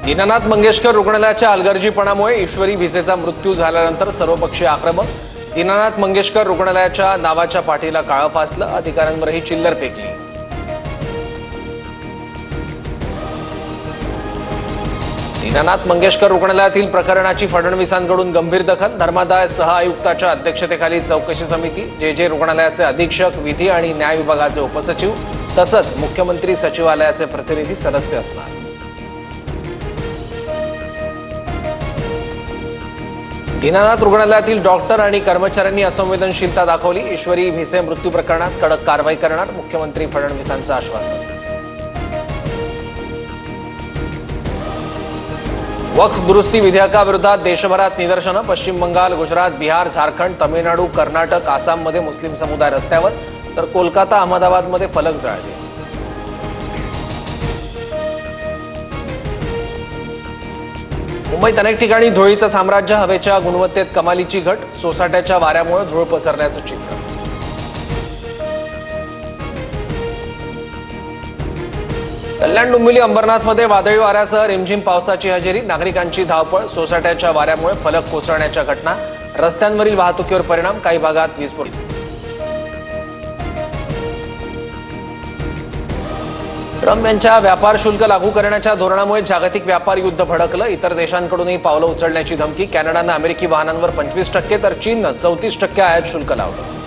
दीनानाथ मंगेशकर रुग्णालयाच्या हलगर्जीपणामुळे ईश्वरी भिसेचा मृत्यू झाल्यानंतर सर्वपक्षीय आक्रमक। दीनानाथ मंगेशकर रुग्णालयाच्या नावाच्या पाठीला काळं फासलं, अधिकाऱ्यांवर ही चिल्लर फेकली। दीनानाथ मंगेशकर रुग्णालयातील प्रकरणाची फडणवीसांकडून गंभीर दखल। धर्मादाय सहआयुक्ताच्या अध्यक्षतेखाली चौकशी समिती। जे रुग्णालयाचे अधीक्षक, विधी आणि न्याय विभागाचे उपसचिव तसंच मुख्यमंत्री सचिवालयाचे प्रतिनिधी सदस्य असणार। दीनानाथ रुग्णालयातील डॉक्टर आणि कर्मचाऱ्यांनी असंवेदनशीलता दाखवली। ईश्वरी भिसे मृत्यू प्रकरणात कडक कारवाई करणार, मुख्यमंत्री फडणवीसांचं आश्वासन। वक्फ दुरुस्ती विधेयकाविरोधात देशभरात निदर्शनं। पश्चिम बंगाल, गुजरात, बिहार, झारखंड, तामिळनाडू, कर्नाटक, आसाममध्ये मुस्लिम समुदाय रस्त्यावर, तर कोलकाता, अहमदाबादमध्ये फलक जाळले। मुंबईत अनेक ठिकाणी धुळीचं साम्राज्य। हवेच्या गुणवत्तेत कमालीची घट। सोसाट्याच्या वाऱ्यामुळे धूळ पसरण्याचं चित्र। कल्याण, डोंबिवली, अंबरनाथमध्ये वादळी वाऱ्यासह रिमझिम पावसाची हजेरी। नागरिकांची धावपळ। सोसाट्याच्या वाऱ्यामुळे फलक कोसळण्याच्या घटना। रस्त्यांवरील वाहतुकीवर परिणाम। काही भागात वीजपुरवठा। ट्रम्प यांच्या व्यापार शुल्क लागू करण्याच्या धोरणामुळे जागतिक व्यापार युद्ध भडकलं। इतर देशांकडूनही पावलं उचलण्याची धमकी। कॅनडानं अमेरिकी वाहनांवर 25% तर चीननं 34% आयात शुल्क लावलं।